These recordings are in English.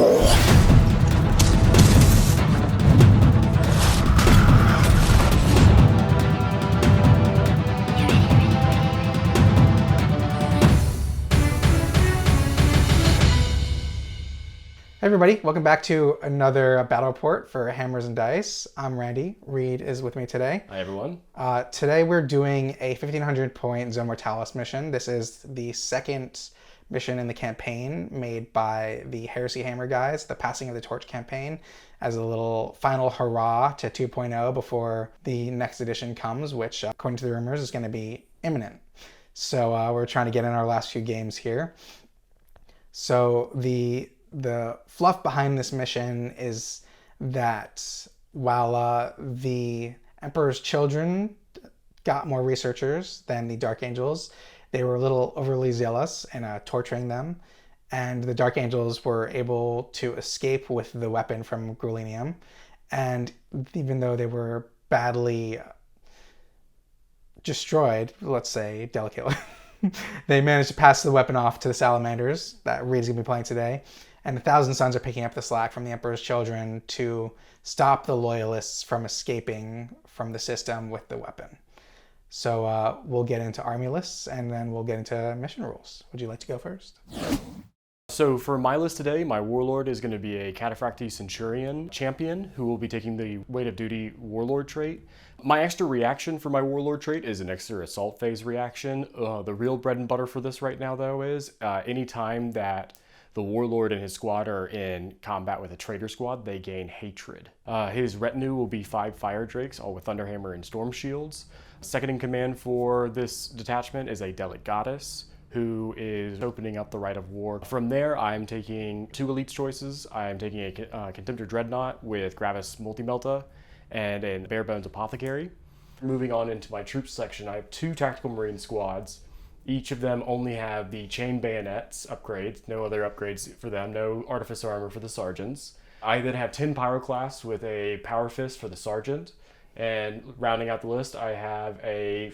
Hey everybody, welcome back to another battle report for Hammers and Dice. I'm Randy. Reed is with me today. Hi everyone. Today we're doing a 1500 point Zone Mortalis mission. This is the second mission in the campaign made by the Heresy Hammer guys, the Passing of the Torch campaign, as a little final hurrah to 2.0 before the next edition comes, which according to the rumors is going to be imminent. So we're trying to get in our last few games here. So the fluff behind this mission is that while the Emperor's children got more researchers than the Dark Angels, they were a little overly zealous in torturing them, and the Dark Angels were able to escape with the weapon from Grulinium, and even though they were badly destroyed, let's say delicately, they managed to pass the weapon off to the Salamanders that Reed's going to be playing today. And the Thousand Sons are picking up the slack from the Emperor's children to stop the Loyalists from escaping from the system with the weapon. So we'll get into army lists and then we'll get into mission rules. Would you like to go first? So for my list today, my Warlord is going to be a Cataphracti Centurion champion who will be taking the Weight of Duty Warlord trait. My extra reaction for my Warlord trait is an extra assault phase reaction. The real bread and butter for this right now though is anytime that the Warlord and his squad are in combat with a traitor squad, they gain hatred. His retinue will be 5 fire drakes, all with Thunderhammer and Storm Shields. Second in command for this detachment is a Delic Goddess, who is opening up the Rite of War. From there, I'm taking 2 elite choices. I'm taking a Contemptor Dreadnought with Gravis Multimelta and a Barebones Apothecary. Moving on into my troops section, I have 2 Tactical Marine squads. Each of them only have the chain bayonets upgrades, no other upgrades for them, no artificer armor for the sergeants. I then have 10 pyroclasts with a power fist for the sergeant. And rounding out the list, I have a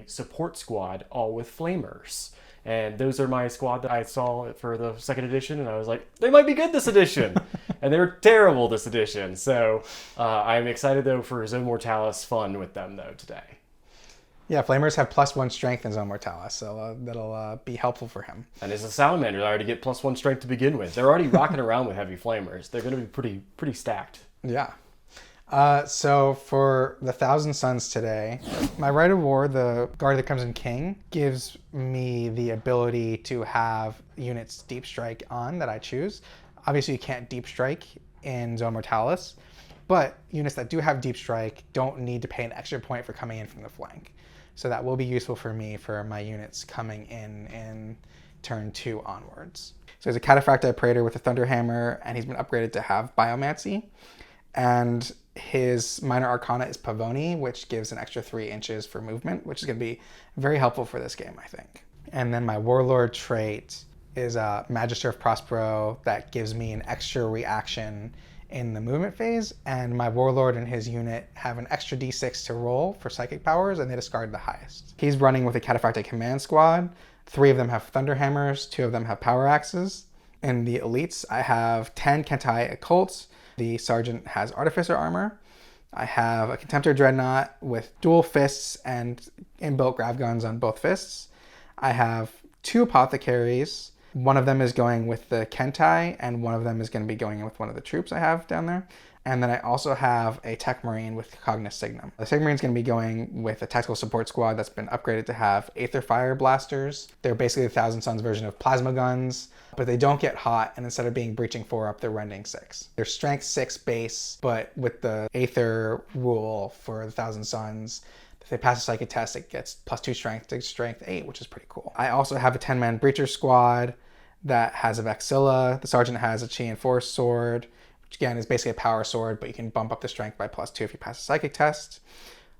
support squad, all with flamers. And those are my squad that I saw for the second edition, and I was like, they might be good this edition. And they were terrible this edition. So I'm excited though for Zone Mortalis fun with them though today. Yeah, Flamers have +1 strength in Zone Mortalis, so that'll be helpful for him. And as a Salamander, I already get +1 strength to begin with. They're already rocking around with heavy Flamers. They're going to be pretty stacked. Yeah. So for the Thousand Sons today, my Rite of War, the Guard that comes in King, gives me the ability to have units Deep Strike on that I choose. Obviously, you can't Deep Strike in Zone Mortalis, but units that do have Deep Strike don't need to pay an extra point for coming in from the flank. So that will be useful for me for my units coming in turn 2 onwards. So he's a Cataphracti Praetor with a Thunderhammer, and he's been upgraded to have Biomancy. And his Minor Arcana is Pavoni, which gives an extra 3 inches for movement, which is going to be very helpful for this game, I think. And then my Warlord trait is a Magister of Prospero that gives me an extra reaction in the movement phase, and my Warlord and his unit have an extra d6 to roll for psychic powers, and they discard the highest. He's running with a Cataphracti Command Squad. 3 of them have Thunderhammers, 2 of them have Power Axes. In the elites, I have 10 Kentai Occults. The Sergeant has Artificer Armor. I have a Contemptor Dreadnought with dual fists and inbuilt grav guns on both fists. I have 2 Apothecaries. One of them is going with the Kentai, and one of them is going to be going in with one of the troops I have down there. And then I also have a Tech Marine with Cognis Signum. The Tech Marine is going to be going with a Tactical Support Squad that's been upgraded to have Aether Fire Blasters. They're basically the Thousand Sons version of plasma guns, but they don't get hot, and instead of being Breaching 4 up, they're Rending 6. They're Strength 6 base, but with the Aether rule for the Thousand Sons, if they pass a psychic test, it gets +2 strength to strength 8, which is pretty cool. I also have a 10-man Breacher Squad that has a Vexilla. The Sergeant has a Chi Enforced Sword, which again is basically a power sword, but you can bump up the strength by +2 if you pass a psychic test.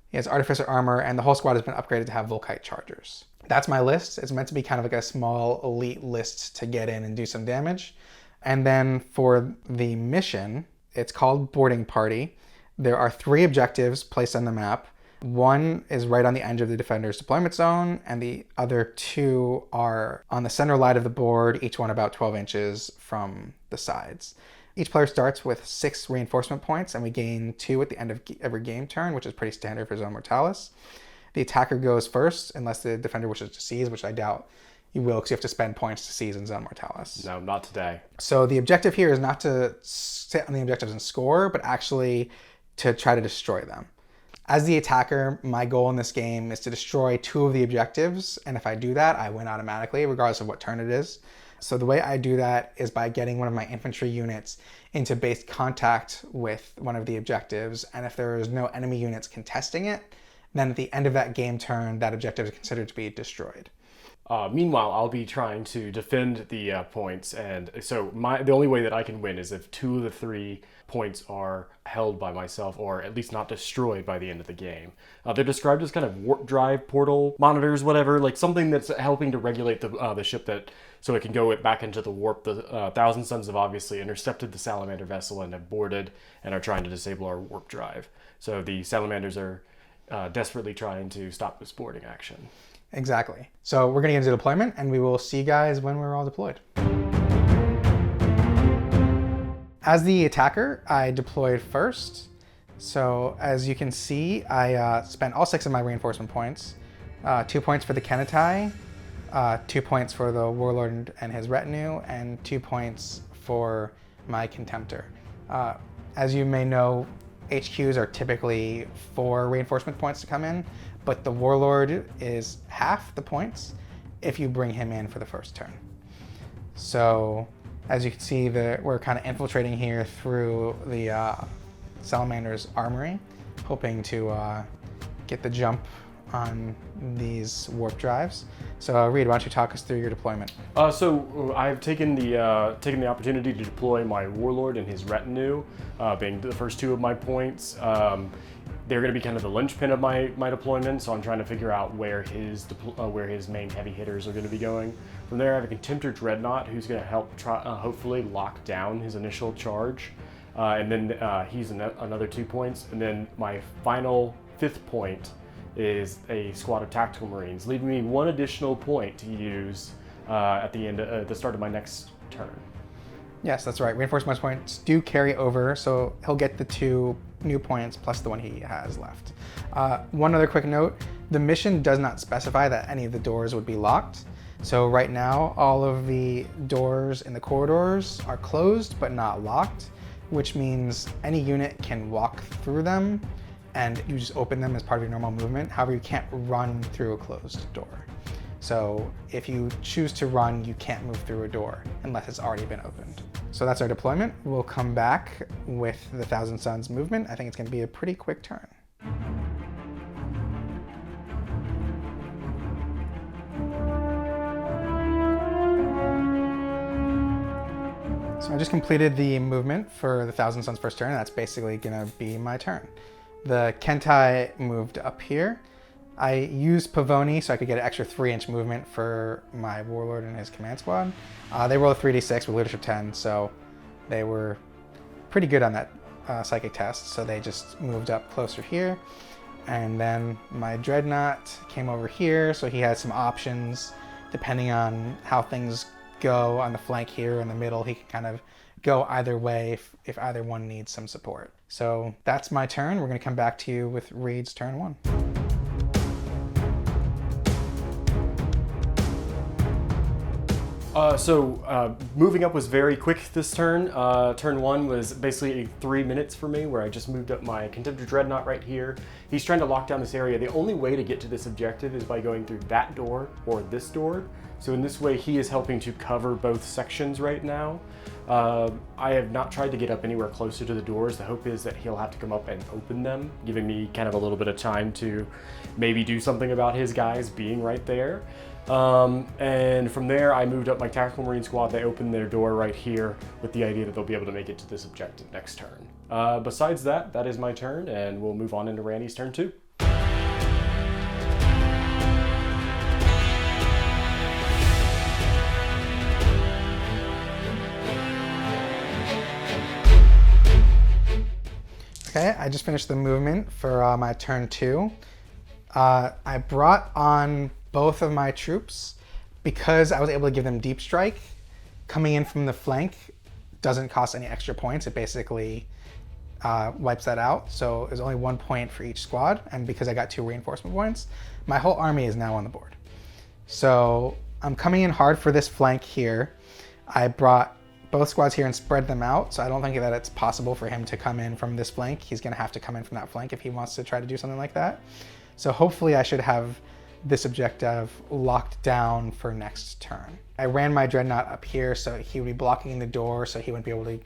He has Artificer Armor, and the whole squad has been upgraded to have Volkite Chargers. That's my list. It's meant to be kind of like a small elite list to get in and do some damage. And then for the mission, it's called Boarding Party. There are 3 objectives placed on the map. One is right on the edge of the defender's deployment zone, and the other 2 are on the center line of the board, each one about 12 inches from the sides. Each player starts with 6 reinforcement points, and we gain 2 at the end of every game turn, which is pretty standard for Zone Mortalis. The attacker goes first, unless the defender wishes to seize, which I doubt you will, because you have to spend points to seize in Zone Mortalis. No, not today. So the objective here is not to sit on the objectives and score, but actually to try to destroy them. As the attacker, my goal in this game is to destroy 2 of the objectives, and if I do that, I win automatically, regardless of what turn it is. So the way I do that is by getting one of my infantry units into base contact with one of the objectives, and if there is no enemy units contesting it, then at the end of that game turn, that objective is considered to be destroyed. Meanwhile, I'll be trying to defend the points, and so the only way that I can win is if 2 of the 3 points are held by myself, or at least not destroyed by the end of the game. They're described as kind of warp drive portal monitors, whatever, like something that's helping to regulate the ship so it can go back into the warp. The Thousand Suns have obviously intercepted the Salamander vessel and have boarded and are trying to disable our warp drive. So the Salamanders are desperately trying to stop this boarding action. Exactly. So we're going to get into deployment, and we will see you guys when we're all deployed. As the attacker, I deployed first. So as you can see, I spent all 6 of my reinforcement points. 2 points for the Kenetai, 2 points for the Warlord and his retinue, and 2 points for my Contemptor. As you may know, HQs are typically 4 reinforcement points to come in, but the Warlord is half the points if you bring him in for the first turn. So as you can see, we're kind of infiltrating here through the Salamander's armory, hoping to get the jump on these warp drives. So Reed, why don't you talk us through your deployment? So I've taken the opportunity to deploy my Warlord and his retinue, being the first 2 of my points. They're going to be kind of the linchpin of my deployment, so I'm trying to figure out where his main heavy hitters are going to be going. From there, I have a Contemptor Dreadnought who's going to help hopefully lock down his initial charge, and then he's another 2 points. And then my final 5th point is a squad of Tactical Marines, leaving me 1 additional point to use at the start of my next turn. Yes, that's right. Reinforcement points do carry over, so he'll get the 2 new points plus the 1 he has left. One other quick note, the mission does not specify that any of the doors would be locked. So right now, all of the doors in the corridors are closed but not locked, which means any unit can walk through them and you just open them as part of your normal movement. However, you can't run through a closed door. So if you choose to run, you can't move through a door unless it's already been opened. So that's our deployment. We'll come back with the Thousand Suns movement. I think it's going to be a pretty quick turn. So I just completed the movement for the Thousand Suns first turn, and that's basically going to be my turn. The Kentai moved up here. I used Pavoni so I could get an extra 3-inch movement for my Warlord and his command squad. They rolled a 3d6 with leadership 10, so they were pretty good on that psychic test, so they just moved up closer here. And then my Dreadnought came over here, so he had some options depending on how things go on the flank here in the middle. He can kind of go either way if either one needs some support. So that's my turn. We're going to come back to you with Reed's turn 1. Moving up was very quick this turn. Turn 1 was basically 3 minutes for me, where I just moved up my Contemptor Dreadnought right here. He's trying to lock down this area. The only way to get to this objective is by going through that door or this door. So in this way, he is helping to cover both sections right now. I have not tried to get up anywhere closer to the doors. The hope is that he'll have to come up and open them, giving me kind of a little bit of time to maybe do something about his guys being right there. And from there, I moved up my Tactical Marine squad. They opened their door right here with the idea that they'll be able to make it to this objective next turn. Besides that, that is my turn, and we'll move on into Randy's turn 2. Okay, I just finished the movement for my turn 2. I brought on both of my troops because I was able to give them deep strike. Coming in from the flank doesn't cost any extra points. It basically wipes that out. So there's only 1 point for each squad. And because I got 2 reinforcement points, my whole army is now on the board. So I'm coming in hard for this flank here. I brought both squads here and spread them out. So I don't think that it's possible for him to come in from this flank. He's going to have to come in from that flank if he wants to try to do something like that. So hopefully I should have this objective locked down for next turn. I ran my Dreadnought up here so he would be blocking the door so he wouldn't be able to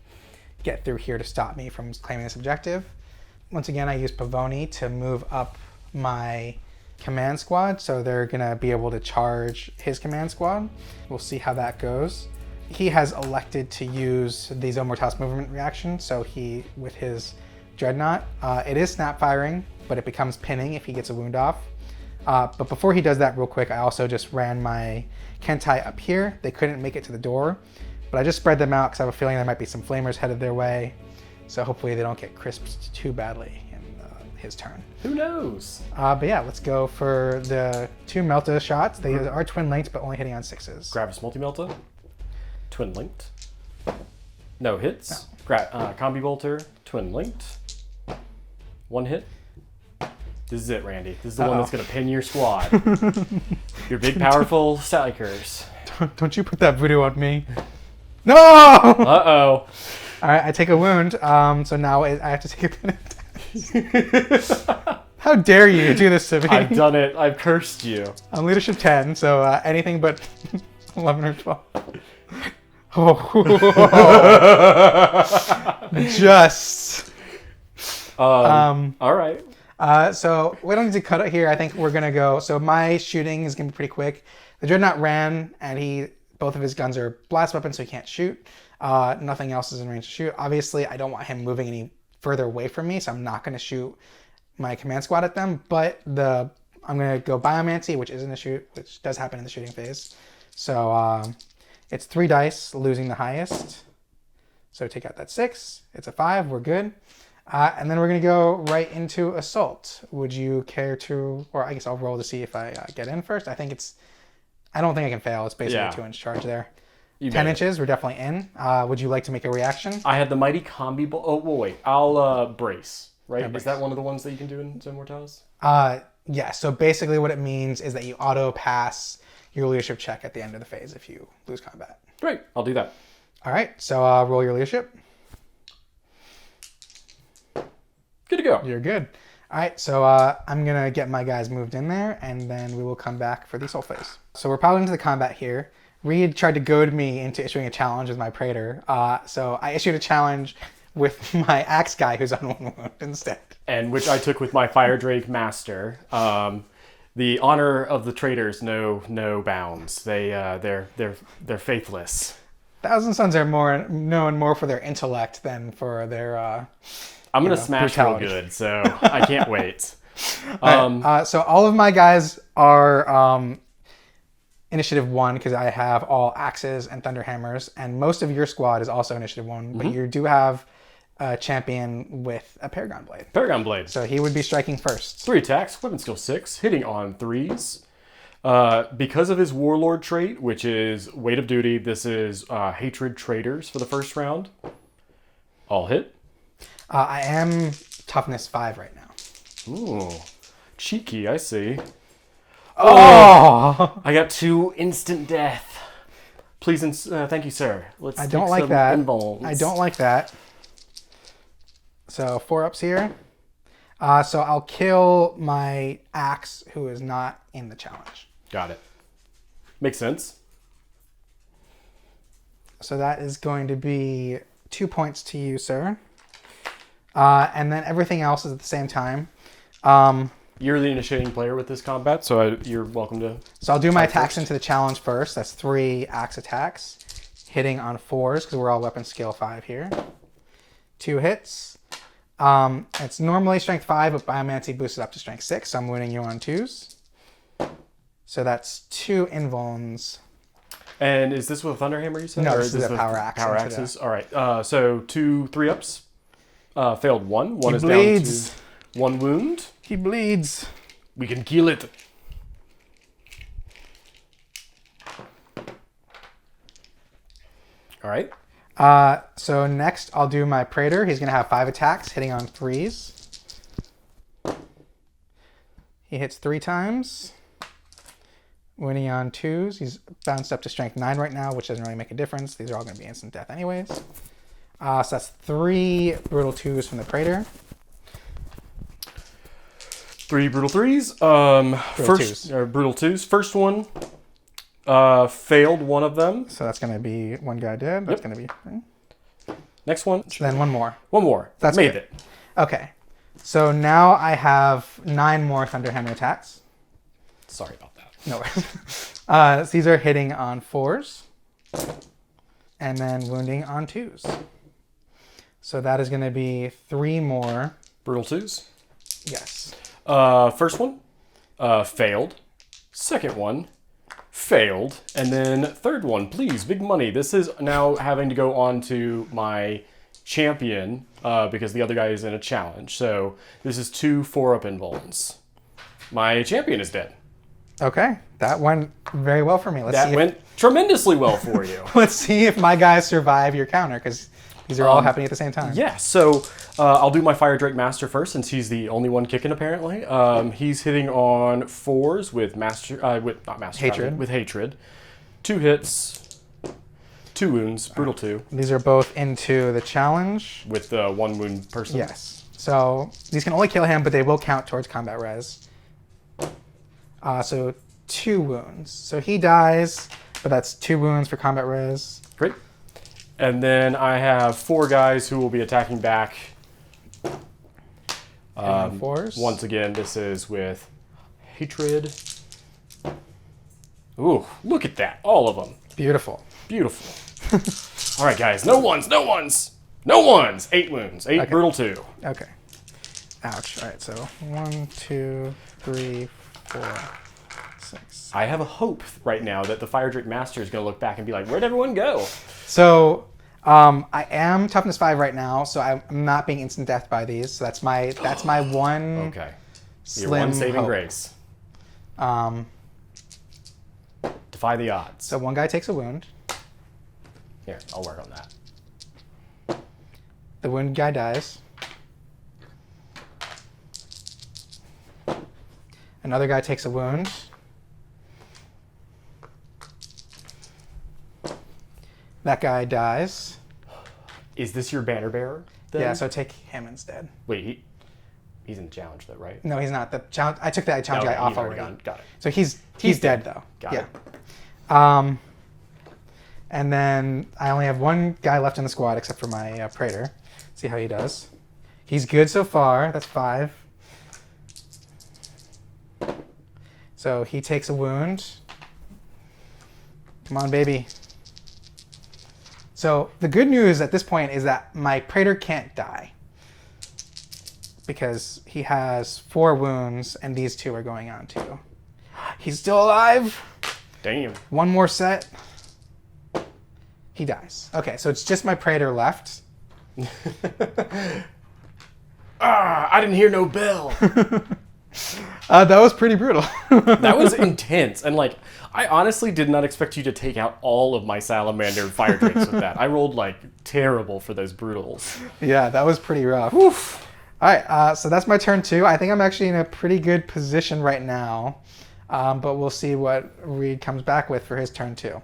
get through here to stop me from claiming this objective. Once again, I used Pavoni to move up my command squad, so they're gonna be able to charge his command squad. We'll see how that goes. He has elected to use the Zone Mortalis movement reaction, so he, with his Dreadnought, it is snap firing, but it becomes pinning if he gets a wound off. But before he does that real quick, I also just ran my Kentai up here. They couldn't make it to the door, but I just spread them out because I have a feeling there might be some flamers headed their way. So hopefully they don't get crisped too badly in his turn. Who knows? But yeah, let's go for the 2 Melta shots. They are twin linked, but only hitting on 6s. Gravis Multi-Melta. Twin linked. No hits. No. Combi Bolter. Twin linked. 1 hit. This is it, Randy. This is the one that's going to pin your squad. Your big, powerful Salikers. Don't you put that voodoo on me. No! Uh-oh. All right, I take a wound. So now I have to take a penance. How dare you do this to me? I've done it. I've cursed you. I'm leadership 10, so anything but 11 or 12. Oh. Just. All right. So we don't need to cut it here. I think we're gonna go. So my shooting is gonna be pretty quick. The Dreadnought ran, and both of his guns are blast weapons, so he can't shoot. Nothing else is in range to shoot. Obviously, I don't want him moving any further away from me, so I'm not gonna shoot my command squad at them. But I'm gonna go Biomancy, which isn't a shoot, which does happen in the shooting phase. So it's 3 dice, losing the highest. So take out that 6. It's a 5. We're good. And then we're going to go right into Assault. Would you care to, or I guess I'll roll to see if I get in first. I don't think I can fail. It's basically a 2-inch charge there. 10 inches, we're definitely in. Would you like to make a reaction? I had the Mighty Combi Oh, wait. I'll brace, right? Yeah, brace. Is that one of the ones that you can do in Zone Mortalis? Yeah, so basically what it means is that you auto pass your leadership check at the end of the phase if you lose combat. Great, I'll do that. All right, so roll your leadership. Good to go. You're good. All right, so I'm going to get my guys moved in there, and then we will come back for the Assault phase. So we're piling into the combat here. Reed tried to goad me into issuing a challenge with my Praetor. So I issued a challenge with my Axe guy who's on 1 wound instead. And which I took with my Fire Drake Master. The honor of the traitors know no bounds. They're faithless. Thousand Sons are known more for their intellect than for their I'm going to smash brutality. Real good, so I can't wait. So all of my guys are Initiative 1 because I have all Axes and Thunder Hammers, and most of your squad is also Initiative 1, but you do have a champion with a Paragon Blade. Paragon Blade. So he would be striking first. 3 attacks, weapon skill 6, hitting on 3s. Because of his Warlord trait, which is Weight of Duty, this is Hatred Traitors for the first round. All hit. I am Toughness 5 right now. Ooh, cheeky, I see. Oh! I got 2 instant death. Please and thank you, sir. I don't like that. I don't like that. So 4 ups here. So I'll kill my Axe, who is not in the challenge. Got it. Makes sense. So that is going to be 2 points to you, sir. And then everything else is at the same time. You're the initiating player with this combat, so you're welcome to... So I'll do my attacks into the challenge first. That's 3 Axe attacks. Hitting on 4s, because we're all weapon skill 5 here. 2 hits. It's normally strength 5, but Biomancy boosted up to strength 6, so I'm wounding you on 2s. So that's 2 invulns. And is this with a Thunderhammer, you said? No, this is a Power Axe. Power Axes? All right. So 2 3-ups. Failed one. One He is bleeds. down to 1 wound. He bleeds. We can kill it. All right. So next I'll do my Praetor. He's going to have 5 attacks, hitting on 3s. He hits 3 times. Winning on 2s. He's bounced up to strength 9 right now, which doesn't really make a difference. These are all going to be instant death anyways. So that's 3 brutal 2s from the Praetor. 3 brutal 3s. Brutal 2s. First one, failed one of them. So that's going to be 1 guy dead. That's going to be... Next one. Then 1 more. 1 more. That's made good. it. Okay. So now I have 9 more Thunderhammer attacks. Sorry about that. No worries. These are hitting on 4s. And then wounding on 2s. So that is going to be 3 more. Brutal 2s. Yes. First one, failed. Second one, failed. And then third one, please, big money. This is now having to go on to my champion because the other guy is in a challenge. So this is 2 4-up invulns. My champion is dead. Okay. That went very well for me. That went tremendously well for you. Let's see if my guys survive your counter, because these are all happening at the same time. Yeah, so I'll do my Fire Drake Master first, since he's the only one kicking apparently. He's hitting on 4s with Hatred. with Hatred. 2 hits, 2 wounds, brutal 2. These are both into the challenge. With the 1 wound person. Yes. So these can only kill him, but they will count towards combat res. So 2 wounds. So he dies, but that's 2 wounds for combat res. Great. And then I have 4 guys who will be attacking back. On 4s. Once again, this is with Hatred. Ooh, look at that. All of them. Beautiful. Beautiful. All right, guys. No ones. No ones. No ones. 8 wounds. 8 Okay. brutal 2. Okay. Ouch. All right. So 1, 2, 3, 4, 6. I have a hope right now that the Fire Drake Master is going to look back and be like, where'd everyone go? So I am toughness 5 right now, so I'm not being instant death by these. So that's my one Okay. Your slim one saving hope. grace. Defy the odds. So 1 guy takes a wound. Here, I'll work on that. The wound guy dies. Another guy takes a wound. That guy dies. Is this your banner bearer? Then? Yeah, so take him instead. Wait, he's in the challenge though, right? No, he's not. The challenge. I took that challenge No, guy off he's already. gone. Got it. So he's dead though. Got yeah. it. And then I only have 1 guy left in the squad except for my Praetor. See how he does. He's good so far. That's 5. So he takes a wound. Come on, baby. So the good news at this point is that my Praetor can't die, because he has 4 wounds and these 2 are going on too. He's still alive. Damn. 1 more set. He dies. Okay, so it's just my Praetor left. I didn't hear no bell. That was pretty brutal. That was intense. And like, I honestly did not expect you to take out all of my Salamander Fire Drakes with that. I rolled like terrible for those brutals. Yeah, that was pretty rough. Oof. All right, so that's my turn 2. I think I'm actually in a pretty good position right now, but we'll see what Reed comes back with for his turn 2.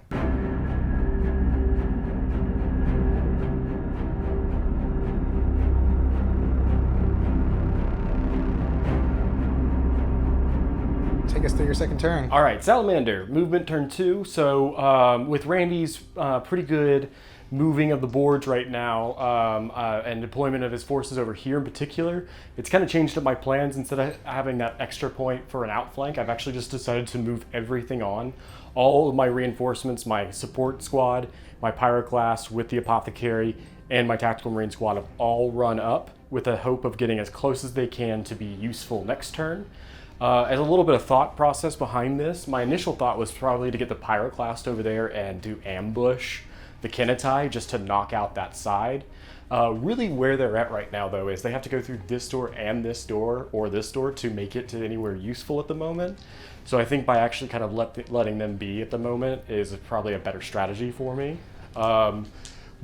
Take us through your second turn. All right, Salamander, movement turn 2. So with Randy's pretty good moving of the boards right now and deployment of his forces over here in particular, it's kind of changed up my plans. Instead of having that extra point for an outflank, I've actually just decided to move everything on. All of my reinforcements, my support squad, my pyroclast with the apothecary, and my tactical marine squad have all run up with a hope of getting as close as they can to be useful next turn. As a little bit of thought process behind this, my initial thought was probably to get the pyroclast over there and do ambush the Kinetai just to knock out that side. Really where they're at right now, though, is they have to go through this door and this door, or this door, to make it to anywhere useful at the moment. So I think by actually kind of letting them be at the moment is probably a better strategy for me.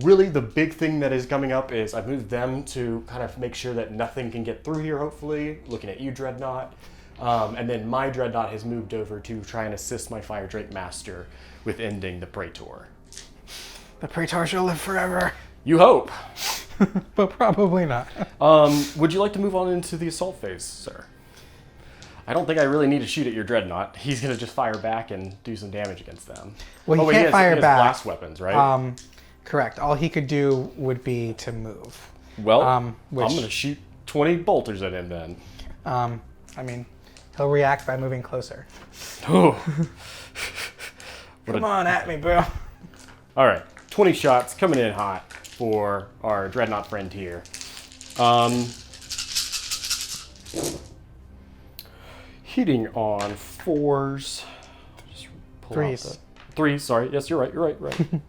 Really, the big thing that is coming up is I've moved them to kind of make sure that nothing can get through here, hopefully. Looking at you, Dreadnought. And then my Dreadnought has moved over to try and assist my Fire Drake Master with ending the Praetor. The Praetor shall live forever. You hope. But probably not. Would you like to move on into the assault phase, sir? I don't think I really need to shoot at your Dreadnought. He's going to just fire back and do some damage against them. Well, he can't fire he has back. Blast weapons, right? Correct. All he could do would be to move. Well, I'm going to shoot 20 bolters at him then. I mean, he'll react by moving closer. Oh. Come on at me, bro. All right, 20 shots coming in hot for our Dreadnought friend here. Hitting on 4s. Just pull 3s. out the 3s, sorry. Yes, you're right, you're right.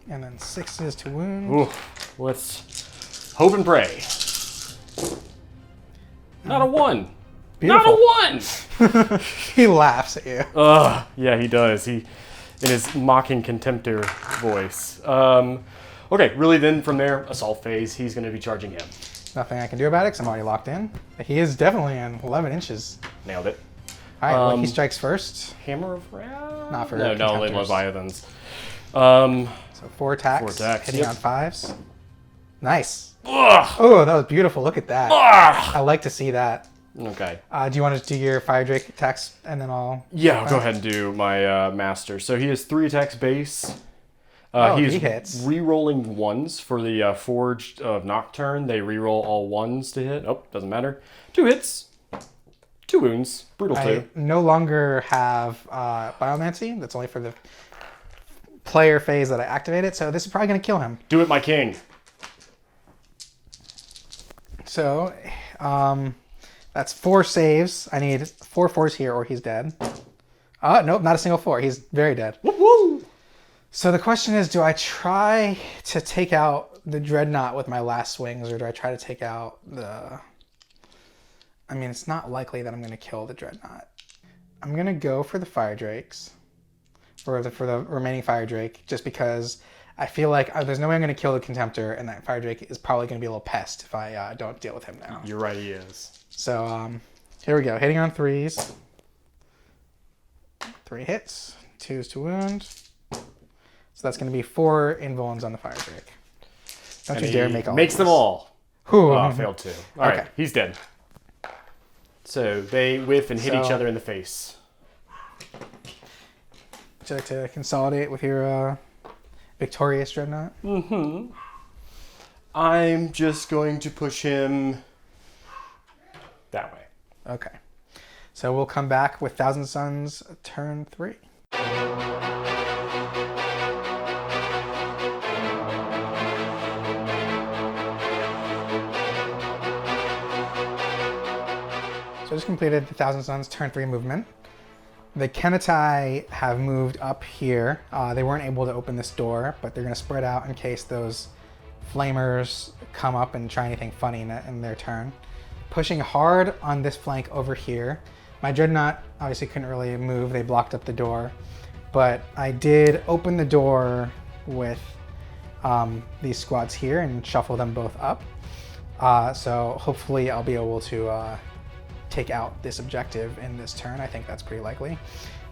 And then 6s to wound. Ooh, let's hope and pray. Not a 1. Beautiful. Not a 1! He laughs at you. Yeah, he does. He, in his mocking contemptor voice. Okay, really then from there, assault phase, he's going to be charging him. Nothing I can do about it because I'm already locked in. He is definitely in 11 inches. Nailed it. All right, well, he strikes first. Hammer of Wrath? Not for No, only contemptors. Leviathans. So 4 attacks. 4 attacks, Hitting yep. on 5s. Nice. Ugh. Oh, that was beautiful. Look at that. Ugh. I like to see that. Okay. Do you want to do your Fire Drake attacks and then I'll... Yeah, I'll go ahead and do my master. So he has 3 attacks base. He hits. Re-rolling 1s for the Forged of Nocturne. They re-roll all 1s to hit. Oh, doesn't matter. 2 hits. 2 wounds. Brutal 2. I no longer have Biomancy. That's only for the player phase that I activated. So this is probably going to kill him. Do it, my king. So that's 4 saves. I need 4 4s here or he's dead. Nope, not a single 4. He's very dead. Woo woo! So the question is, do I try to take out the Dreadnought with my last swings or do I try to take out the... I mean, it's not likely that I'm going to kill the Dreadnought. I'm going to go for the Fire Drakes. For the remaining Fire Drake, just because I feel like there's no way I'm going to kill the Contemptor, and that Fire Drake is probably going to be a little pest if I don't deal with him now. You're right, he is. So here we go. Hitting on 3s. 3 hits. 2s to wound. So that's going to be 4 invulns on the Fire Drake. Don't And you dare make all makes of them this. all. Whew. Oh, I failed 2. All right, Okay. he's dead. So they whiff and hit each So- other in the face. Would you like to consolidate with your victorious Dreadnought? Mm-hmm. I'm just going to push him that way. Okay. So we'll come back with Thousand Suns turn 3. So I just completed the Thousand Suns turn 3 movement. The Kenetai have moved up here. They weren't able to open this door, but they're going to spread out in case those flamers come up and try anything funny in their turn. Pushing hard on this flank over here. My Dreadnought obviously couldn't really move. They blocked up the door. But I did open the door with these squads here and shuffle them both up. So hopefully I'll be able to take out this objective in this turn. I think that's pretty likely.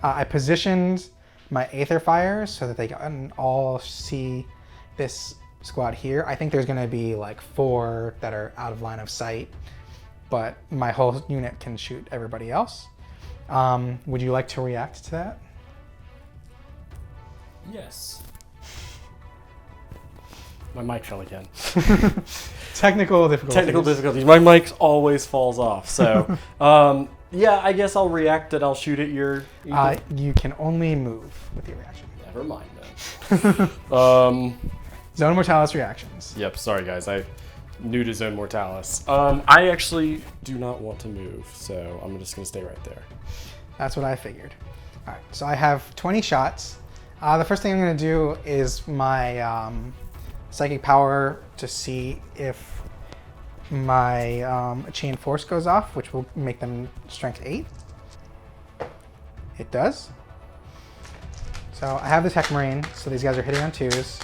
I positioned my Aether Fires so that they can all see this squad here. I think there's going to be like 4 that are out of line of sight, but my whole unit can shoot everybody else. Would you like to react to that? Yes. My mic fell again. Technical difficulties. Technical difficulties. My mic always falls off. So, yeah, I guess I'll react and I'll shoot at your... You can only move with your reaction. Never mind then. Zone Mortalis reactions. Yep, sorry guys. I'm new to Zone Mortalis. I actually do not want to move, so I'm just going to stay right there. That's what I figured. All right, so I have 20 shots. The first thing I'm going to do is my psychic power to see if my chain force goes off, which will make them strength 8. It does. So I have the Tech Marine, so these guys are hitting on 2s.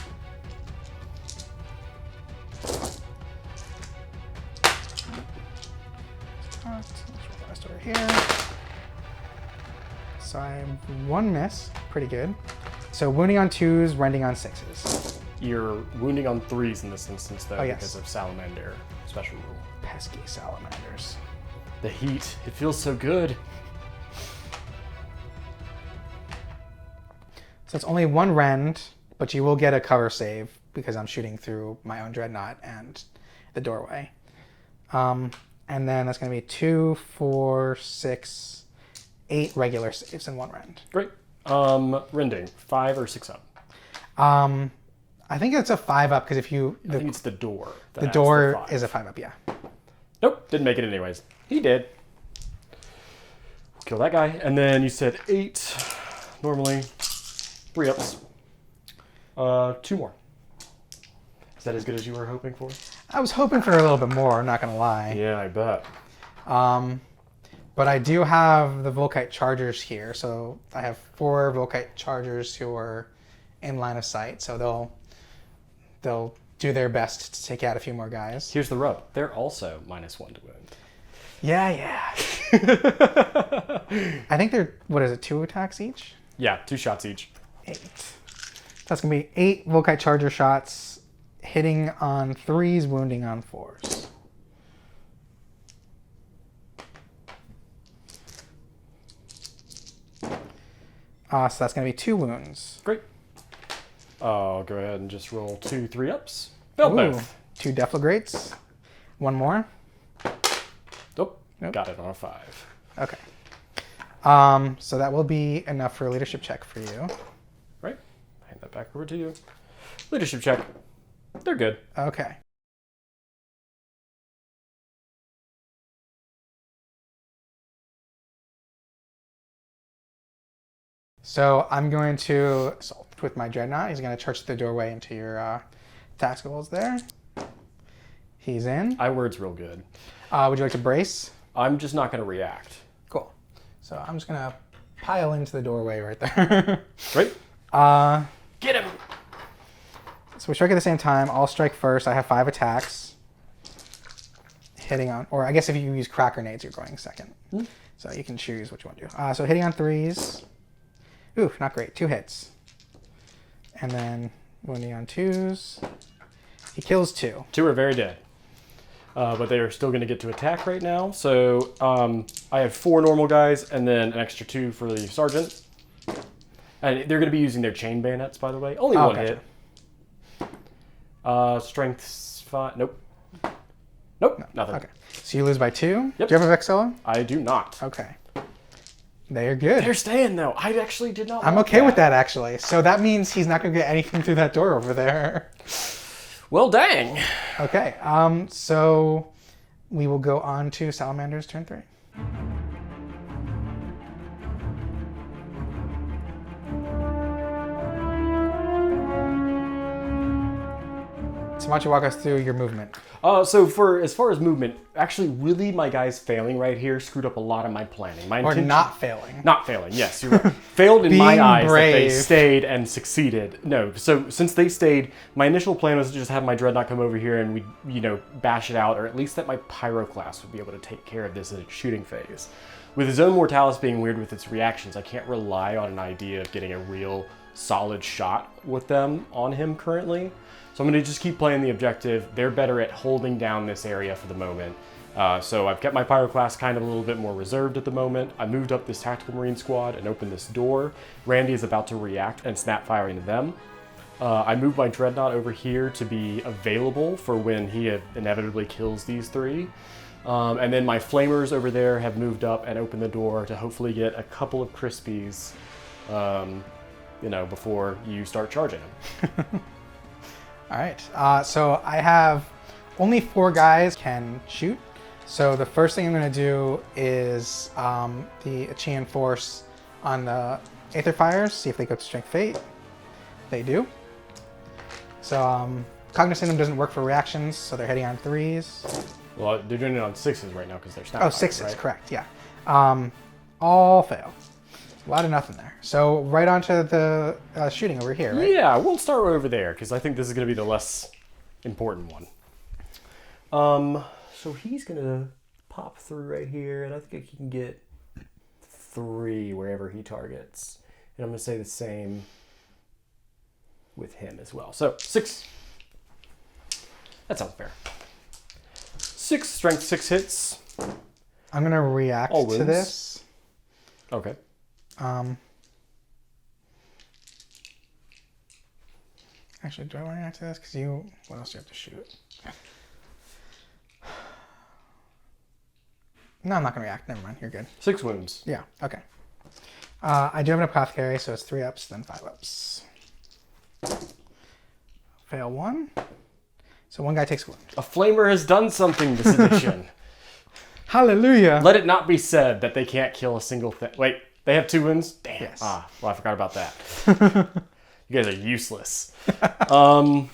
Over here. So I have 1 miss, pretty good. So wounding on 2s, rending on 6s. You're wounding on 3s in this instance, though, Oh, yes. because of Salamander special rule. Pesky salamanders. The heat, it feels so good. So it's only 1 rend, but you will get a cover save because I'm shooting through my own dreadnought and the doorway. And then that's going to be 2, 4, 6, 8 regular saves and 1 rend. Great. Rending, 5 or 6 up? I think it's a 5 up because if you... I think it's the door. The door is a 5 up, yeah. Nope, didn't make it anyways. He did. Kill that guy. And then you said 8, normally 3 ups. 2 more. Is that as good as you were hoping for? I was hoping for a little bit more, I'm not going to lie. Yeah, I bet. But I do have the Volkite Chargers here, so I have 4 Volkite Chargers who are in line of sight, so they'll do their best to take out a few more guys. Here's the rub. They're also -1 to wound. Yeah. I think they're, what is it, 2 attacks each? Yeah, 2 shots each. 8. That's going to be 8 Volkite Charger shots, hitting on 3s, wounding on 4s. So that's going to be 2 wounds. Great. I'll go ahead and just roll 2 3 ups. Failed Ooh, both. 2 Deflagrates. 1 more. Nope. Nope. Got it on a 5. Okay. So that will be enough for a leadership check for you. Right. Hand that back over to you. Leadership check. They're good. Okay. So I'm going to assault with my dreadnought. He's going to charge the doorway into your tacticals there. He's in. Word's real good. Would you like to brace? I'm just not going to react. Cool. So I'm just going to pile into the doorway right there. Great. Get him! So we strike at the same time. I'll strike first. I have 5 attacks. Hitting on, or I guess if you use crack grenades, you're going second. So you can choose what you want to do. So hitting on 3s. Ooh, not great. 2 hits. And then wounding on 2s. He kills 2. 2 are very dead. But they are still going to get to attack right now. So I have 4 normal guys and then an extra 2 for the sergeant. And they're going to be using their chain bayonets, by the way. Only 1 gotcha. hit. Strength 5. Nope. Nope, No. nothing. Okay. So you lose by 2. Yep. Do you have a Vexilla? I do not. Okay. They're good. They're staying, though. I actually did not I'm want okay with that, actually. So that means he's not going to get anything through that door over there. Well, dang. Okay. So we will go on to Salamanders turn 3. So why don't you walk us through your movement? So as far as movement, actually, really, my guys failing right here screwed up a lot of my planning. Or not failing. Not failing, yes. You were failed in Being my eyes brave. that they stayed and succeeded. No, so since they stayed, my initial plan was to just have my Dreadnought come over here and we, bash it out, or at least that my Pyroclast would be able to take care of this in its shooting phase. With Zone Mortalis being weird with its reactions, I can't rely on an idea of getting a real solid shot with them on him currently. So I'm going to just keep playing the objective. They're better at holding down this area for the moment. So I've kept my Pyroclast kind of a little bit more reserved at the moment. I moved up this Tactical Marine squad and opened this door. Randy is about to react and snap firing to them. I moved my Dreadnought over here to be available for when he inevitably kills these 3. And then my Flamers over there have moved up and opened the door to hopefully get a couple of Crispies, before you start charging them. All right. So I have only 4 guys can shoot. So the first thing I'm going to do is the Achaean Force on the Aether Fires, see if they go to Strength Fate. They do. So Cognizant of them doesn't work for reactions, so they're hitting on 3s. Well, they're doing it on 6s right now because they're snap. Oh, 6s, right? Correct, yeah. All fail. A lot of nothing there. So right onto the shooting over here, right? Yeah, we'll start right over there because I think this is going to be the less important one. So he's going to pop through right here, and I think he can get 3 wherever he targets. And I'm going to say the same with him as well. So 6. That sounds fair. 6 strength, 6 hits. I'm going to react to this. Okay. Actually, do I want to react to this? Because what else do you have to shoot? No, I'm not going to react. Never mind. You're good. 6 wounds. Yeah. Okay. I do have an apothecary, so it's 3 ups, then 5 ups. Fail 1. So 1 guy takes 1. A flamer has done something this edition. Hallelujah. Let it not be said that they can't kill a single thing. Wait, they have 2 wounds? Damn. Yes. Well, I forgot about that. You guys are useless. All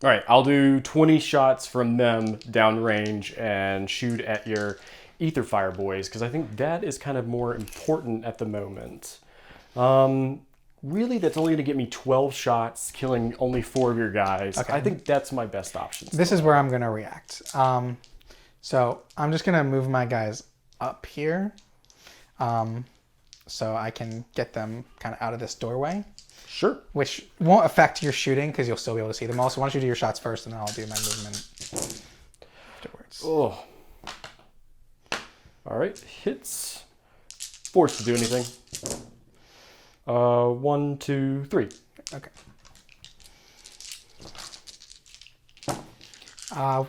right, I'll do 20 shots from them downrange and shoot at your Ether Fire boys, because I think that is kind of more important at the moment. Really, that's only going to get me 12 shots, killing only 4 of your guys. Okay. I think that's my best option. This is where I'm going to react. So I'm just going to move my guys up here so I can get them kind of out of this doorway. Sure. Which won't affect your shooting because you'll still be able to see them all. So why don't you do your shots first and then I'll do my movement afterwards. Oh. All right, hits. Forced to do anything. 1, 2, 3. Okay.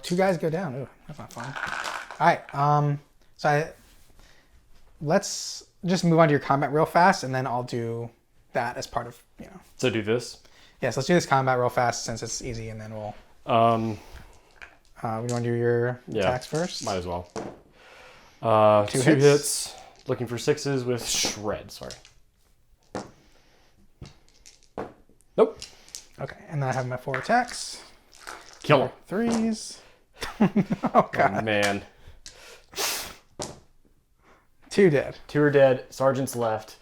2 guys go down. Ooh, that's not fun. All right. Let's just move on to your combat real fast, and then I'll do that as part of, So do this? Yes, let's do this combat real fast since it's easy, and then we'll... we want to do your attacks first? Might as well. 2 hits. Looking for 6s with shred, sorry. Nope. Okay, and then I have my 4 attacks. Kill him. 3s. Oh, God. Oh, man. 2 dead. 2 are dead. Sergeant's left.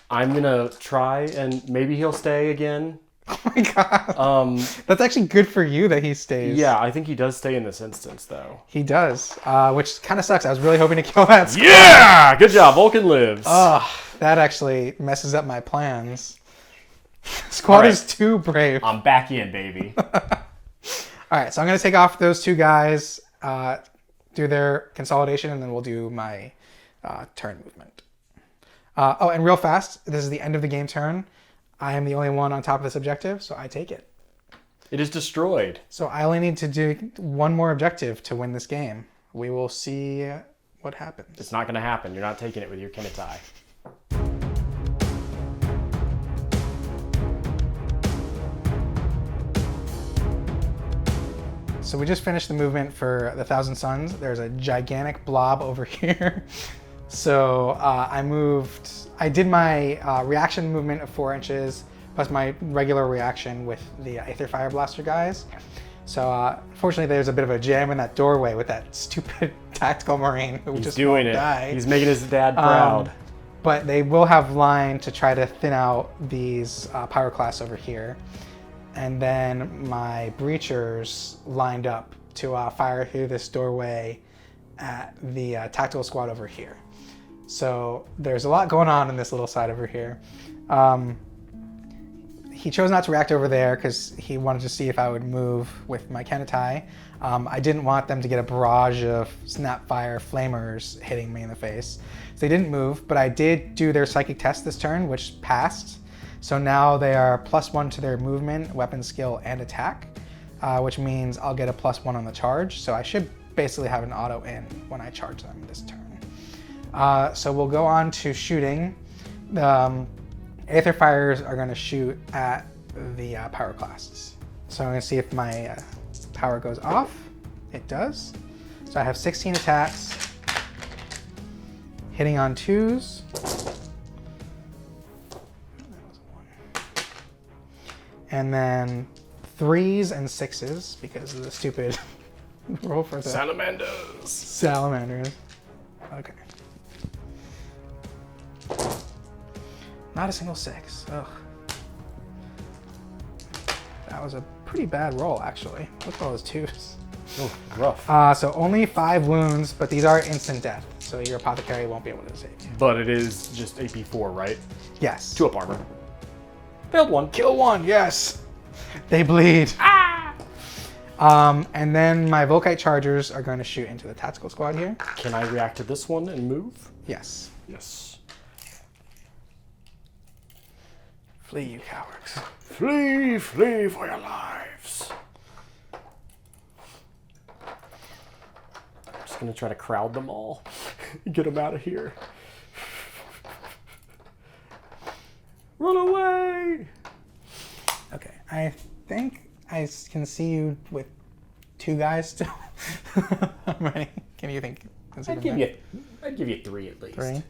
I'm going to try, and maybe he'll stay again. Oh, my God. That's actually good for you that he stays. Yeah, I think he does stay in this instance, though. He does, which kind of sucks. I was really hoping to kill that squad. Yeah! Good job. Vulcan lives. Oh, that actually messes up my plans. Squad is too brave. I'm back in, baby. All right, so I'm going to take off those 2 guys, do their consolidation, and then we'll do my turn movement. And real fast, this is the end of the game turn. I am the only one on top of this objective, so I take it. It is destroyed. So I only need to do 1 more objective to win this game. We will see what happens. It's not going to happen. You're not taking it with your Kenitai. So we just finished the movement for the Thousand Suns. There's a gigantic blob over here. So I did my reaction movement of 4 inches, plus my regular reaction with the Aether Fire Blaster guys. So unfortunately there's a bit of a jam in that doorway with that stupid tactical marine who just won't die. He's making his dad proud. But they will have line to try to thin out these pyroclasts over here. And then my breachers lined up to fire through this doorway at the tactical squad over here. So there's a lot going on in this little side over here. He chose not to react over there because he wanted to see if I would move with my Kenitai. I didn't want them to get a barrage of Snapfire Flamers hitting me in the face. So they didn't move, but I did do their psychic test this turn, which passed. So now they are +1 to their movement, weapon skill, and attack, which means I'll get a +1 on the charge. So I should basically have an auto in when I charge them this turn. So we'll go on to shooting. Aether Fires are going to shoot at the Pyroclasts. So I'm going to see if my power goes off. It does. So I have 16 attacks. Hitting on 2s. And then 3s and 6s because of the stupid roll for the Salamanders. Okay. Not a single 6. Ugh. That was a pretty bad roll, actually. Look at all those 2s. Oh, rough. So only 5 wounds, but these are instant death. So your apothecary won't be able to save you. But it is just AP 4, right? Yes. 2 up armor. Failed 1. Kill 1, yes. They bleed. Ah! And then my Volkite Chargers are going to shoot into the tactical squad here. Can I react to this one and move? Yes. Yes. Flee, you cowards. Flee, flee for your lives. I'm just going to try to crowd them all. Get them out of here. Run away! Okay, I think I can see you with 2 guys still. I'm ready. Can you think? I'd give you 3 at least. 3.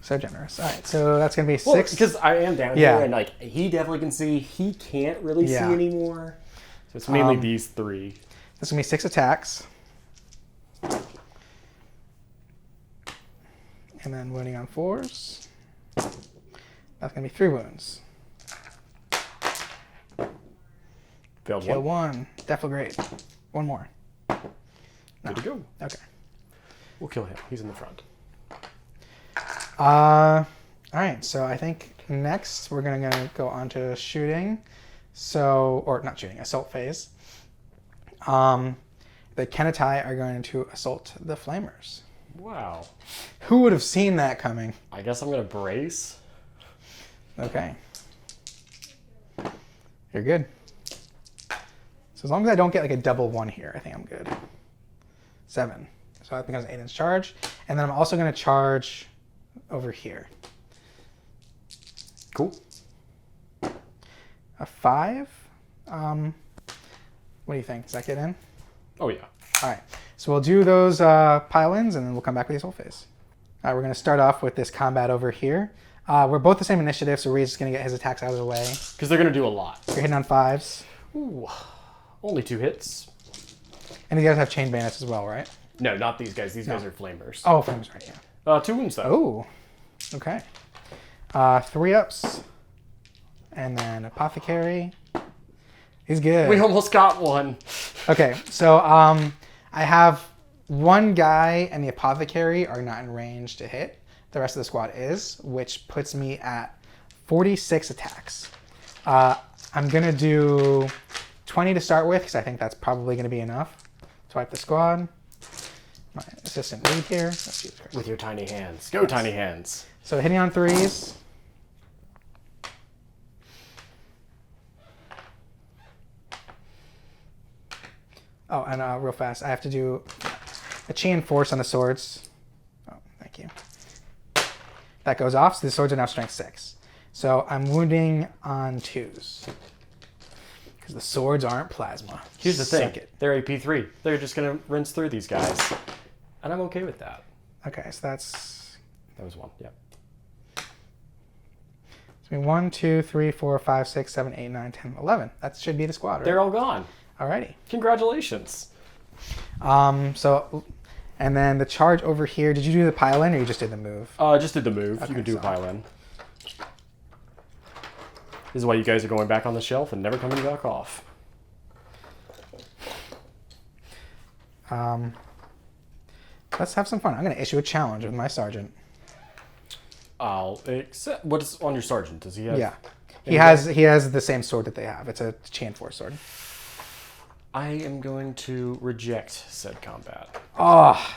So generous. All right, so that's gonna be 6. Well, because I am down here, and like he definitely can see. He can't really see anymore. So it's mainly these 3. That's gonna be 6 attacks, and then wounding on 4s. That's gonna be 3 wounds. Failed Kill 1. 1. Definitely great. 1 more. Good to go. Okay. We'll kill him. He's in the front. All right, so I think next we're gonna go on to shooting. So, or not shooting, assault phase. The Kenatai are going to assault the Flamers. Wow. Who would have seen that coming? I guess I'm gonna brace. Okay. You're good. So as long as I don't get like a double 1 here, I think I'm good. 7. So that becomes an 8-inch charge. And then I'm also going to charge over here. Cool. A 5. What do you think? Does that get in? Oh yeah. All right. So we'll do those pile-ins and then we'll come back with these whole phase. All right, we're going to start off with this combat over here. We're both the same initiative, so Reed's going to get his attacks out of the way. Because they're gonna do a lot. You're hitting on 5s. Ooh. Only 2 hits. And you guys have chain bayonets as well, right? No, not these guys. These guys are flamers. Oh, Flamers, right, yeah. 2 wounds though. Oh, okay. 3 ups. And then Apothecary. He's good. We almost got one. Okay, so I have 1 guy and the Apothecary are not in range to hit. The rest of the squad is, which puts me at 46 attacks. I'm going to do 20 to start with, because I think that's probably going to be enough. Swipe the squad. My assistant Reed here. Let's see this. With your tiny hands. Go, tiny hands. So hitting on 3s. Oh, and real fast, I have to do a chain force on the swords. Oh, thank you. That goes off, so the swords are now strength 6. So I'm wounding on 2s. Because the swords aren't plasma. Here's the thing. Suck it. They're AP3. They're just going to rinse through these guys. And I'm okay with that. Okay, so that's... That was 1, yeah. So 1, 2, 3, 4, 5, 6, 7, 8, 9, 10, 11. That should be the squad, right? They're all gone. Alrighty. Congratulations. So, and then the charge over here, did you do the pile-in or you just did the move? Just did the move. Okay, you can do so- a pile-in. This is why you guys are going back on the shelf and never coming back off. Let's have some fun. I'm going to issue a challenge with my sergeant. I'll accept. What is on your sergeant? Does he have? Yeah. He has the same sword that they have. It's a chain force sword. I am going to reject said combat. Oh,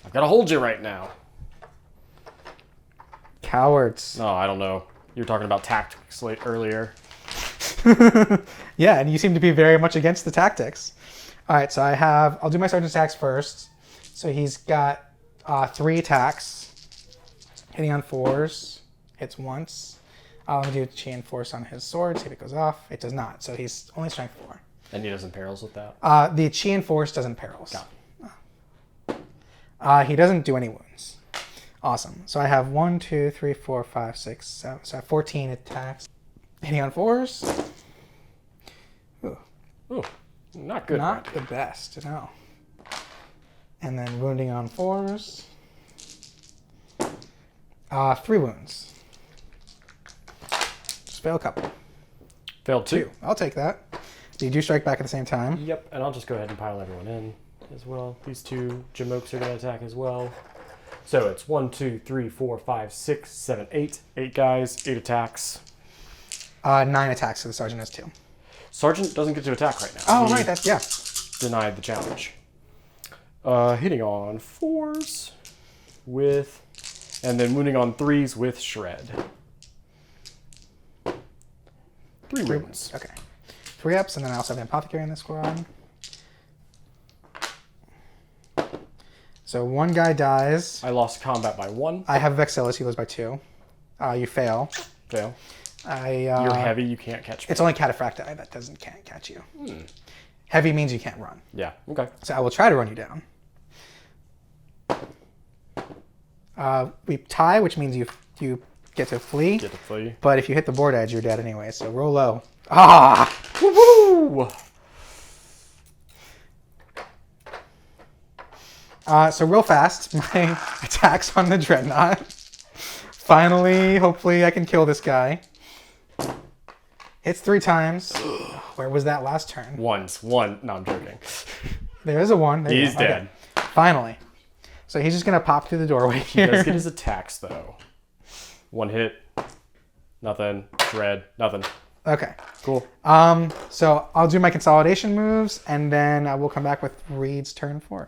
I've got to hold you right now. cowards. No, I don't know. You were talking about tactics earlier. Yeah, and you seem to be very much against the tactics. All right, so I'll do my sergeant's attacks first. So he's got 3 attacks. Hitting on 4s. Hits once. I'll do chain force on his sword, see if it goes off. It does not, so he's only strength 4. And he doesn't perils with that? The Chi and Force doesn't perils. Got He doesn't do any wounds. Awesome. So I have 1, 2, 3, 4, 5, 6, 7. So I have 14 attacks. Hitting on Force. Ooh. Ooh, not good. Not the best, no. And then wounding on Force. 3 wounds. Just fail a couple. Failed 2. 2. I'll take that. So you do strike back at the same time. Yep, and I'll just go ahead and pile everyone in as well. These 2 Jamokes are going to attack as well. So it's 1, 2, 3, 4, 5, 6, 7, 8. 8 guys, 8 attacks. 9 attacks, so the Sergeant has 2. Sergeant doesn't get to attack right now. Oh, He right, that's, yeah. denied the challenge. Hitting on 4s with, and then wounding on 3s with Shred. 3 wounds. Okay. 3 ups, and then I also have an Apothecary in this squad. So 1 guy dies. I lost combat by 1. I have Vexillus, he goes by 2. You fail. Fail. You're You're heavy, you can't catch me. It's only Cataphracti that can't catch you. Heavy means you can't run. Yeah, okay. So I will try to run you down. We tie, which means you get to flee. Get to flee. But if you hit the board edge, you're dead anyway. So roll low. Ah! Woo-hoo! So real fast, my attacks on the Dreadnought. Finally, hopefully I can kill this guy. Hits 3 times. Where was that last turn? Once. 1. No, I'm joking. There is a 1. There you He's go. Okay. dead. Finally. So he's just going to pop through the doorway He here. does get his attacks, though. 1 hit. Nothing. Shred. Nothing. Okay. Cool. So I'll do my consolidation moves, and then we'll come back with Reed's turn 4.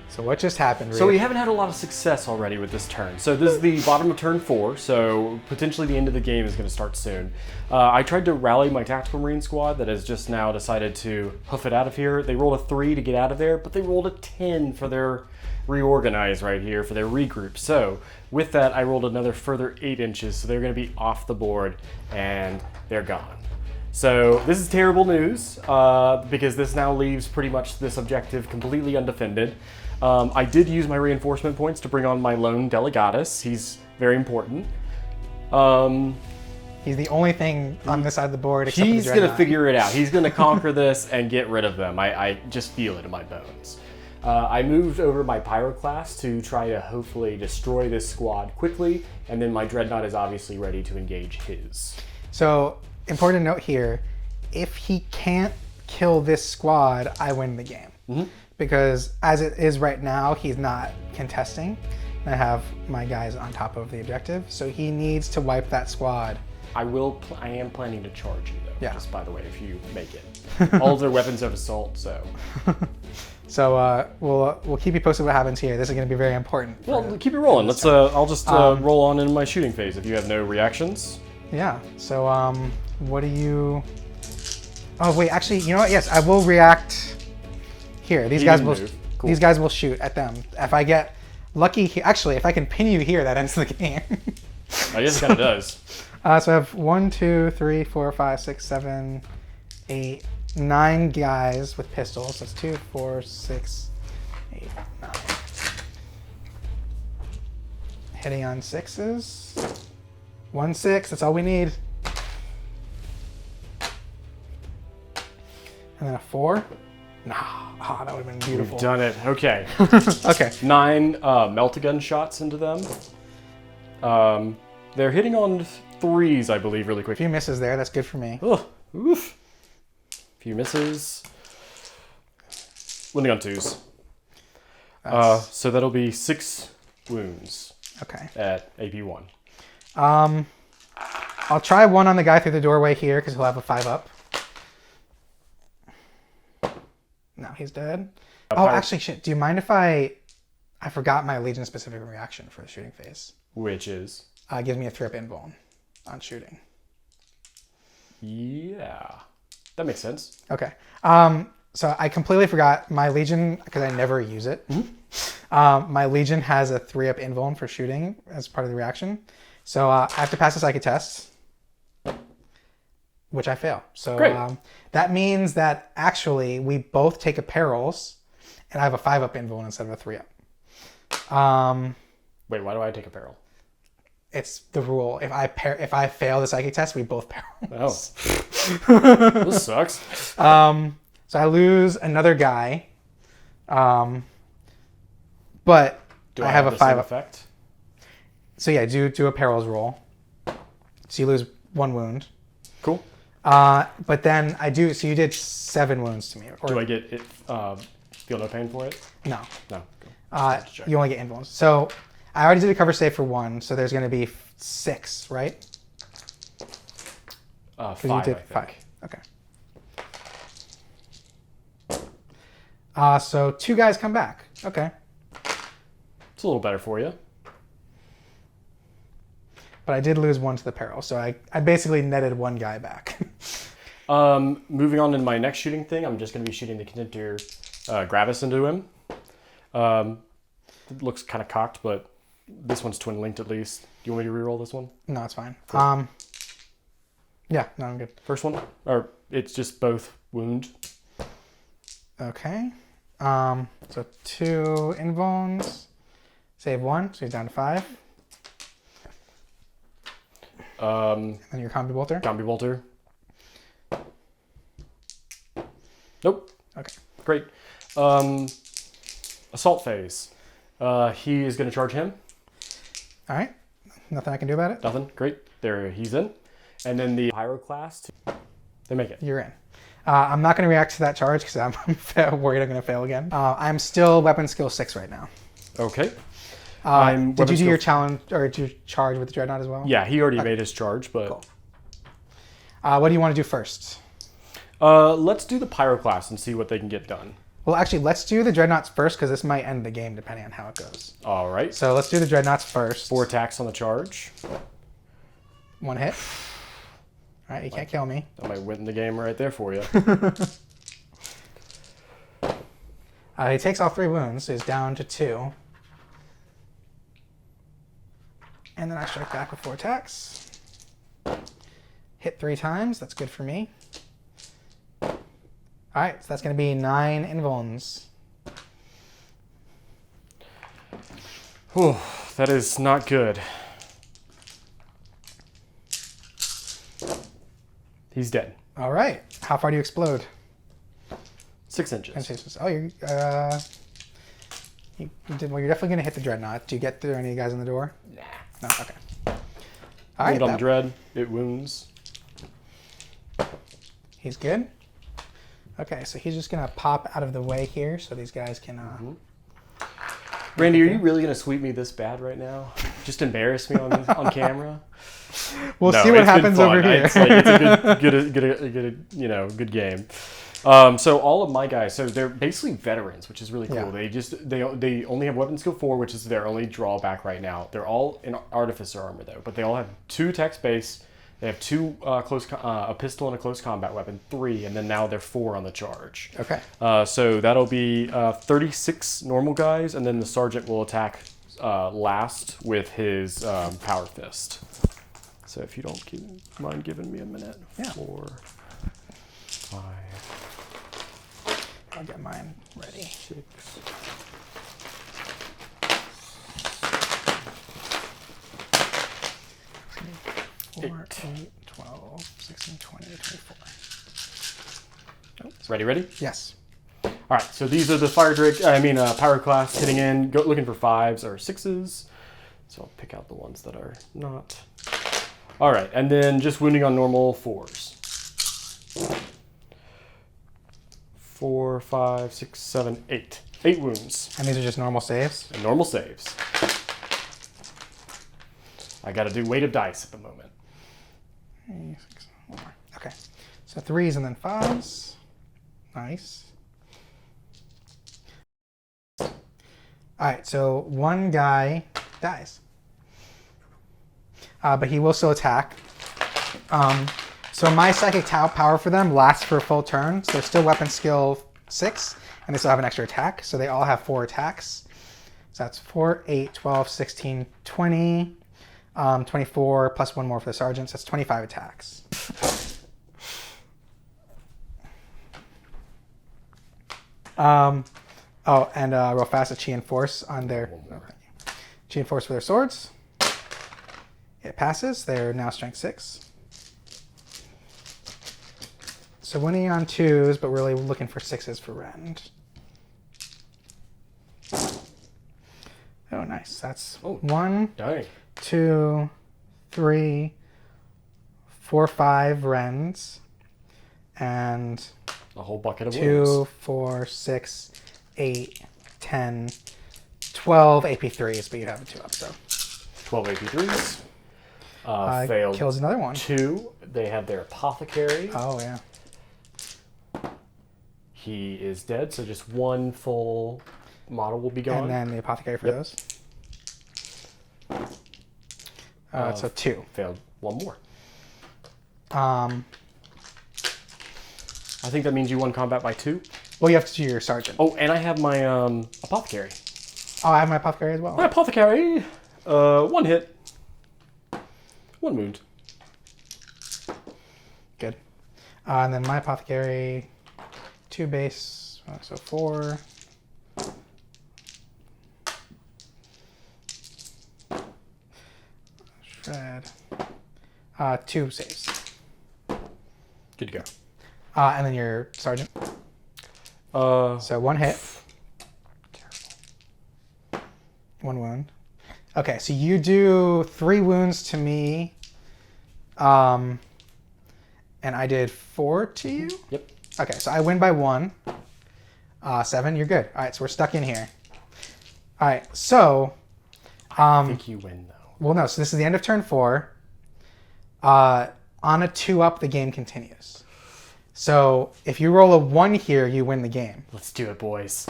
So what just happened, Reed? So we haven't had a lot of success already with this turn. So this is the bottom of turn 4, so potentially the end of the game is going to start soon. I tried to rally my Tactical Marine squad that has just now decided to hoof it out of here. They rolled a 3 to get out of there, but they rolled a 10 for their reorganize right here, for their regroup. So with that, I rolled another further 8 inches, so they're going to be off the board, and they're gone. So this is terrible news, because this now leaves pretty much this objective completely undefended. I did use my reinforcement points to bring on my lone Delegatus. He's very important. He's the only thing on this side of the board except He's for the going to Dreadnought. figure it out. He's going to conquer this and get rid of them. I just feel it in my bones. I moved over my Pyroclast to try to hopefully destroy this squad quickly, and then my Dreadnought is obviously ready to engage his. So, important note here, if he can't kill this squad, I win the game. Mm-hmm. Because as it is right now, he's not contesting. I have my guys on top of the objective, so he needs to wipe that squad. I am planning to charge you, though, Yeah. just by the way, if you make it. All of their weapons of assault, so... So we'll keep you posted what happens here. This is going to be very important. Well, keep it rolling. Let's. I'll just roll on in my shooting phase if you have no reactions. Yeah. So what do you? Oh wait, actually, you know what? Yes, I will react. Here, these guys will. Cool. These guys will shoot at them. If I get lucky, actually, if I can pin you here, that ends the game. I guess it kind of does. So I have 1, 2, 3, 4, 5, 6, 7, 8, 9 guys with pistols. That's 2, 4, 6, 8, 9. Hitting on 6s. 1, 6. That's all we need. And then a 4. Nah. Oh, that would have been beautiful. We've done it. Okay. Okay. 9 Meltagun shots into them. They're hitting on 3s, I believe, really A quick. few misses there. That's good for me. Ugh. Oof. Few misses. Wounding on 2s. So that'll be 6 wounds Okay. at AP1. I'll try one on the guy through the doorway here because he'll have a 5 up. No, he's dead. Oh, actually, shit. Do you mind if I forgot my Legion specific reaction for the shooting phase? Which is? Gives me a 3-up invuln on shooting. Yeah. That makes sense. Okay. So I completely forgot my Legion because I never use it. My Legion has a 3-up invuln for shooting as part of the reaction. So I have to pass the psychic test, which I fail. So that means that actually we both take a perils, and I have a 5-up invuln instead of a 3-up. Wait, why do I take a peril? It's the rule. If I fail the psychic test, we both perils. Oh, this sucks. So I lose another guy, but Do I have a the 5 same up. effect? So yeah, do a perils roll. So you lose 1 wound. Cool. But then I do. So you did 7 wounds to me. Or, Do I get it? Feel no pain for it? No. No. You only get invulns. So I already did a cover save for 1. So there's going to be 6, right? 5. You did I think. 5. Okay. So 2 guys come back. Okay. It's a little better for you. But I did lose 1 to the peril, so I basically netted 1 guy back. Moving on to my next shooting thing, I'm just going to be shooting the Contemptor Gravis into him. It looks kind of cocked, but this one's twin linked at least. Do you want me to reroll this one? No, it's fine. Cool. Yeah, no, I'm good. First one? Or it's just both wound? Okay. So 2 invulns. Save 1, so he's down to 5. And your combi bolter. Combi bolter. Nope. Okay. Great. Assault phase. He is going to charge him. All right. Nothing I can do about it. Nothing. Great. There, he's in. And then the Pyroclast. They make it. You're in. I'm not going to react to that charge because I'm worried I'm going to fail again. I'm still weapon skill 6 right now. Okay. Did you do your challenge or did you charge with the Dreadnought as well? Yeah, he already made his charge, but... Cool. What do you want to do first? Let's do the Pyroclast and see what they can get done. Well, actually, let's do the Dreadnoughts first because this might end the game depending on how it goes. All right. So let's do the Dreadnoughts first. 4 attacks on the charge. 1 hit. All right, you can't kill me. I might win the game right there for you. He takes all 3 wounds, so he's down to 2. And then I strike back with 4 attacks. Hit 3 times. That's good for me. All right, so that's going to be 9 invulns. Whew, that is not good. He's dead. All right. How far do you explode? 6 inches. Oh, you did well. You're definitely going to hit the Dreadnought. Do you get through any guys on the door? Nah. No. Okay. All right. Wound on the Dread. It wounds. He's good. Okay, so he's just going to pop out of the way here so these guys can... Randy, are you really going to sweep me this bad right now? Just embarrass me on camera? We'll see what happens over here. It's a good game. So all of my guys, so they're basically veterans, which is really cool. Yeah. They only have weapon skill 4, which is their only drawback right now. They're all in artificer armor though, but they all have 2 attack base. They have 2 a pistol and a close combat weapon, 3, and then now they're 4 on the charge. Okay. So that'll be 36 normal guys, and then the sergeant will attack last with his power fist. So if you don't mind giving me a minute. Yeah. 4, 5. I'll get mine ready. 6. 4, 8, 12, 16, 20, 24. Oh, Ready? yes. All right, so these are the Pyroclast hitting in, looking for 5s or 6s. So I'll pick out the ones that are not. All right, and then just wounding on normal 4s. 4, 5, 6, 7, 8. 8 wounds. And these are just normal saves? And normal saves. I got to do weight of dice at the moment. 3, 6, 1 more. Okay. So 3s and then 5s. Nice. All right, so 1 guy dies. But he will still attack. So my psychic power for them lasts for a full turn. So they're still weapon skill 6, and they still have an extra attack. So they all have 4 attacks. So that's 4, 8, 12, 16, 20. 24 plus 1 more for the sergeants. That's 25 attacks. Oh, and real fast, a Chi and Force on their... Chi and Force for their swords. It passes. They're now strength 6. So winning on 2s, but really looking for 6s for Rend. Oh, nice. That's 1, Dang. 2, 3, 4, 5 Rends. And A whole bucket of 2, wounds. 4, 6, 8, 10, 12 AP3s, but you have a 2-up, so. 12 AP3s. Failed. Kills another one. 2. They have their apothecary. Oh, yeah. He is dead, so just 1 full model will be gone. And then the apothecary for those. So 2. Failed 1 more. I think that means you won combat by 2. Well, you have to do your sergeant. Oh, and I have my apothecary. Oh, I have my apothecary as well. My apothecary. 1 hit. 1 wound. Good. And then my apothecary, 2 base, so 4. Shred. 2 saves. Good to go. And then your sergeant. So 1 hit. Terrible. 1 wound. Okay, so you do 3 wounds to me. And I did 4 to you? Yep. Okay, so I win by 1. 7, you're good. All right, so we're stuck in here. All right, so... I think you win, though. Well, no, so this is the end of turn 4. On a 2-up, the game continues. So if you roll a 1 here, you win the game. Let's do it, boys.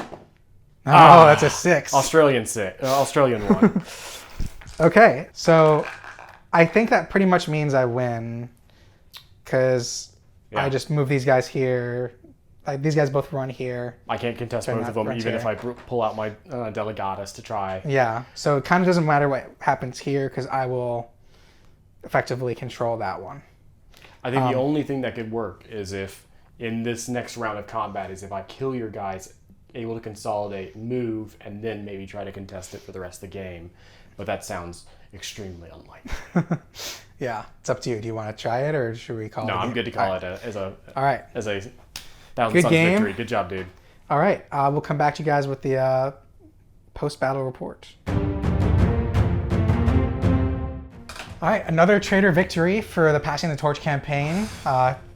Oh, that's a 6. Australian 1. Okay, so I think that pretty much means I win because I just move these guys here. Like, these guys both run here. I can't contest both of them, even if I pull out my Delegatus to try. Yeah, so it kind of doesn't matter what happens here because I will effectively control that one. I think the only thing that could work is if, in this next round of combat, is if I kill your guys, able to consolidate, move, and then maybe try to contest it for the rest of the game. But that sounds extremely unlikely. Yeah, it's up to you. Do you want to try it, or should we call it? No, I'm good to call it as a 1,000 Good Suns game. victory. Good job, dude. All right, we'll come back to you guys with the post-battle report. All right, another trader victory for the Passing the Torch campaign.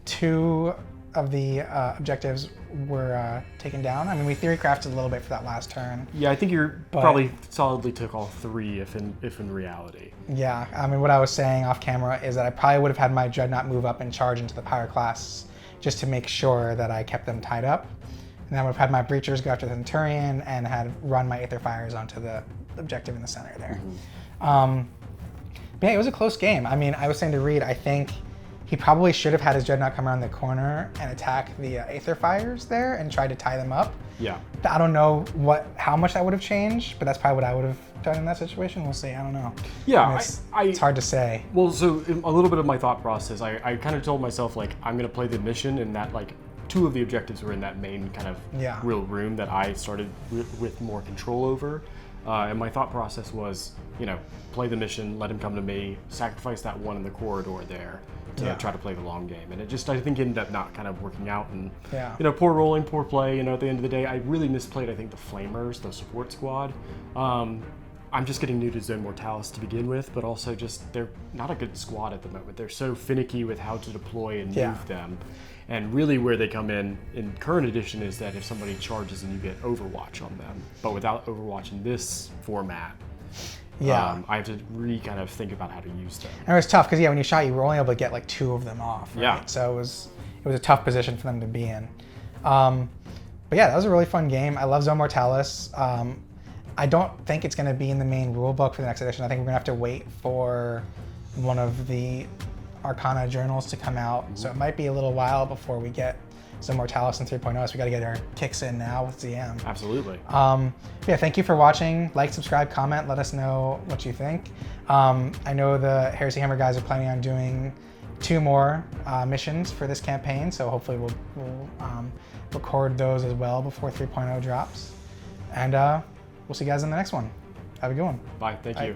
2 of the objectives were taken down. I mean, we theory crafted a little bit for that last turn. Yeah, I think you probably solidly took all 3, if in reality. Yeah, I mean, what I was saying off camera is that I probably would have had my Dreadnought move up and charge into the Pyroclasts just to make sure that I kept them tied up. And then I would have had my Breachers go after the Centurion and had run my Aether Fires onto the objective in the center there. But yeah, it was a close game. I mean, I was saying to Reed, I think he probably should have had his Dreadnought come around the corner and attack the Aether Fires there and try to tie them up. Yeah. I don't know how much that would have changed, but that's probably what I would have done in that situation. We'll see. I don't know. Yeah, I mean, it's hard to say. Well, so a little bit of my thought process, I kind of told myself, like, I'm going to play the mission, and that, like, 2 of the objectives were in that main kind of real room that I started with more control over. And my thought process was, play the mission, let him come to me, sacrifice that 1 in the corridor there to try to play the long game. And it just, I think, ended up not kind of working out. And, poor rolling, poor play. At the end of the day, I really misplayed, I think, the Flamers, the support squad. I'm just getting new to Zone Mortalis to begin with, but also just, they're not a good squad at the moment. They're so finicky with how to deploy and move them. And really where they come in current edition is that if somebody charges and you get Overwatch on them. But without Overwatch in this format, I have to kind of think about how to use them. And it was tough because when you shot, you were only able to get like 2 of them off. Right? Yeah. So it was a tough position for them to be in. But yeah, that was a really fun game. I love Zone Mortalis. I don't think it's going to be in the main rulebook for the next edition. I think we're going to have to wait for one of the Arcana journals to come out. So it might be a little while before we get Zone Mortalis and 3.0, so we got to get our kicks in now with ZM. Absolutely. Yeah, thank you for watching. Like, subscribe, comment, let us know what you think. I know the Heresy Hammer guys are planning on doing 2 more missions for this campaign, so hopefully we'll record those as well before 3.0 drops. And we'll see you guys in the next one. Have a good one. Bye. Thank you.